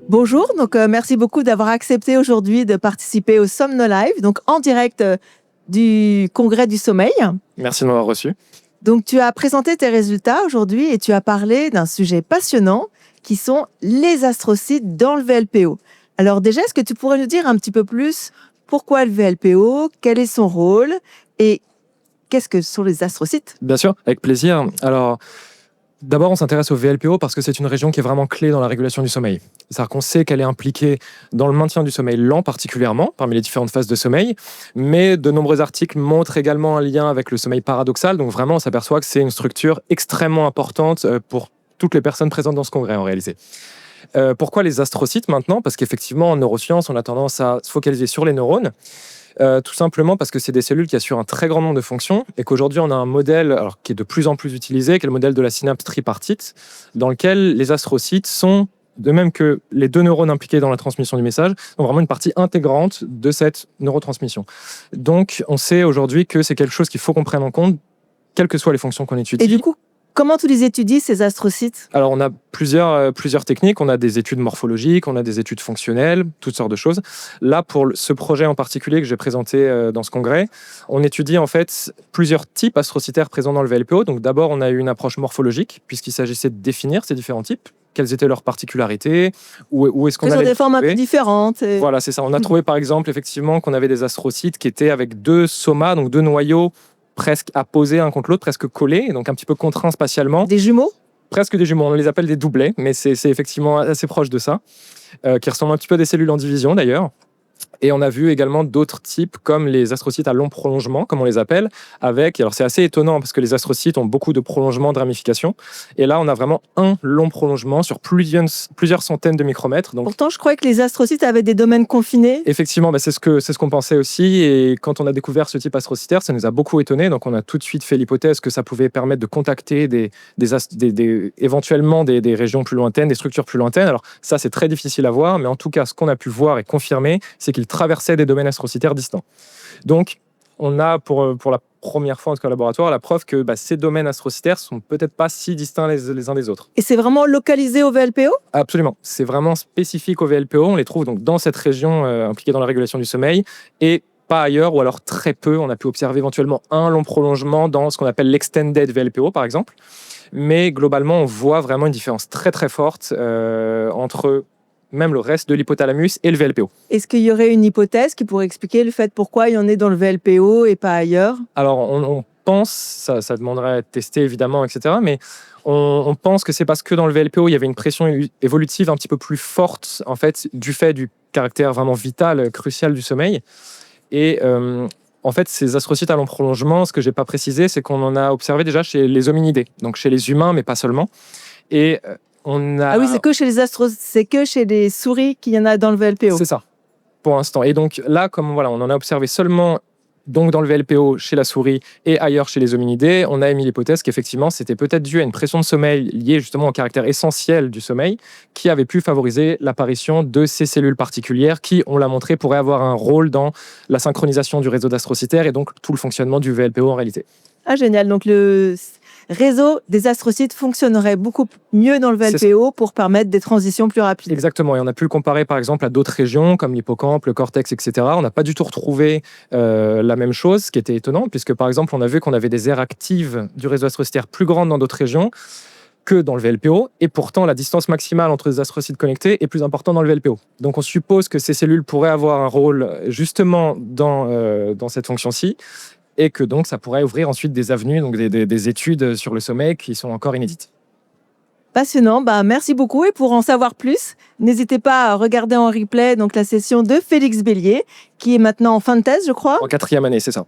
Bonjour, merci beaucoup d'avoir accepté aujourd'hui de participer au Somnolive, donc en direct du Congrès du sommeil. Merci de m'avoir reçu. Donc tu as présenté tes résultats aujourd'hui et tu as parlé d'un sujet passionnant qui sont les astrocytes dans le VLPO. Alors déjà, est-ce que tu pourrais nous dire un petit peu plus pourquoi le VLPO, quel est son rôle et qu'est-ce que sont les astrocytes? Bien sûr, avec plaisir. Alors, d'abord, on s'intéresse au VLPO parce que c'est une région qui est vraiment clé dans la régulation du sommeil. C'est-à-dire qu'on sait qu'elle est impliquée dans le maintien du sommeil lent particulièrement, parmi les différentes phases de sommeil, mais de nombreux articles montrent également un lien avec le sommeil paradoxal. Donc vraiment, on s'aperçoit que c'est une structure extrêmement importante pour toutes les personnes présentes dans ce congrès en réalité. Pourquoi les astrocytes maintenant? Parce qu'effectivement, en neurosciences, on a tendance à se focaliser sur les neurones. Tout simplement parce que c'est des cellules qui assurent un très grand nombre de fonctions et qu'aujourd'hui on a un modèle qui est de plus en plus utilisé, qui est le modèle de la synapse tripartite, dans lequel les astrocytes sont, de même que les deux neurones impliqués dans la transmission du message, sont vraiment une partie intégrante de cette neurotransmission. Donc on sait aujourd'hui que c'est quelque chose qu'il faut qu'on prenne en compte, quelles que soient les fonctions qu'on étudie. Et du coup, comment tu les étudies, ces astrocytes? Alors, on a plusieurs techniques. On a des études morphologiques, on a des études fonctionnelles, toutes sortes de choses. Là, pour ce projet en particulier que j'ai présenté dans ce congrès, on étudie en fait plusieurs types astrocytaires présents dans le VLPO. Donc, d'abord, on a eu une approche morphologique, puisqu'il s'agissait de définir ces différents types. Quelles étaient leurs particularités, où est-ce qu'on allait Ils ont des formes un peu trouver. différentes. Voilà, c'est ça. On a trouvé par exemple effectivement qu'on avait des astrocytes qui étaient avec deux somas, donc deux noyaux presque apposés un contre l'autre, presque collés, donc un petit peu contraints spatialement. Des jumeaux? Presque des jumeaux, on les appelle des doublets, mais c'est effectivement assez proche de ça, qui ressemblent un petit peu à des cellules en division d'ailleurs. Et on a vu également d'autres types, comme les astrocytes à long prolongement, comme on les appelle, alors c'est assez étonnant parce que les astrocytes ont beaucoup de prolongements, de ramifications. Et là, on a vraiment un long prolongement sur plusieurs centaines de micromètres. Donc, pourtant, je croyais que les astrocytes avaient des domaines confinés. effectivement, c'est ce qu'on pensait aussi. Et quand on a découvert ce type astrocytaire, ça nous a beaucoup étonnés. Donc, on a tout de suite fait l'hypothèse que ça pouvait permettre de contacter éventuellement des régions plus lointaines, des structures plus lointaines. Alors, ça, c'est très difficile à voir. Mais en tout cas, ce qu'on a pu voir et confirmer, c'est qu'ils traversaient des domaines astrocytaires distants. Donc, on a pour la première fois en tout cas au laboratoire la preuve que ces domaines astrocytaires sont peut-être pas si distincts les uns des autres. Et c'est vraiment localisé au VLPO? Absolument, c'est vraiment spécifique au VLPO. On les trouve donc dans cette région impliquée dans la régulation du sommeil et pas ailleurs, ou alors très peu. On a pu observer éventuellement un long prolongement dans ce qu'on appelle l'extended VLPO par exemple. Mais globalement, on voit vraiment une différence très très forte entre même le reste de l'hypothalamus et le VLPO. Est-ce qu'il y aurait une hypothèse qui pourrait expliquer le fait pourquoi il y en est dans le VLPO et pas ailleurs? Alors, on pense, ça demanderait à être testé évidemment, etc. Mais on pense que c'est parce que dans le VLPO, il y avait une pression évolutive un petit peu plus forte, en fait, du fait du caractère vraiment vital, crucial du sommeil. Et en fait, ces astrocytes à long prolongement, ce que je n'ai pas précisé, c'est qu'on en a observé déjà chez les hominidés, donc chez les humains, mais pas seulement. Et Ah oui, c'est que chez les souris qu'il y en a dans le VLPO. C'est ça, pour l'instant. Et donc là, comme voilà, on en a observé seulement donc dans le VLPO chez la souris et ailleurs chez les hominidés, on a émis l'hypothèse qu'effectivement, c'était peut-être dû à une pression de sommeil liée justement au caractère essentiel du sommeil qui avait pu favoriser l'apparition de ces cellules particulières qui, on l'a montré, pourraient avoir un rôle dans la synchronisation du réseau d'astrocytaires et donc tout le fonctionnement du VLPO en réalité. Ah, génial. Donc, le réseau des astrocytes fonctionnerait beaucoup mieux dans le VLPO pour permettre des transitions plus rapides. Exactement. Et on a pu le comparer, par exemple, à d'autres régions, comme l'hippocampe, le cortex, etc. On n'a pas du tout retrouvé la même chose, ce qui était étonnant, puisque, par exemple, on a vu qu'on avait des aires actives du réseau astrocytaire plus grandes dans d'autres régions que dans le VLPO, et pourtant la distance maximale entre les astrocytes connectés est plus importante dans le VLPO. Donc on suppose que ces cellules pourraient avoir un rôle justement dans cette fonction-ci, et que donc ça pourrait ouvrir ensuite des avenues, donc des études sur le sommeil qui sont encore inédites. Passionnant, merci beaucoup. Et pour en savoir plus, n'hésitez pas à regarder en replay donc, la session de Félix Bélier, qui est maintenant en fin de thèse, je crois. En 4e année, c'est ça.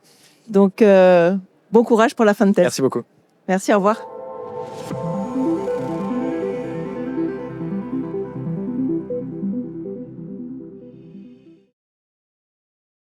Donc, bon courage pour la fin de thèse. Merci beaucoup. Merci, au revoir.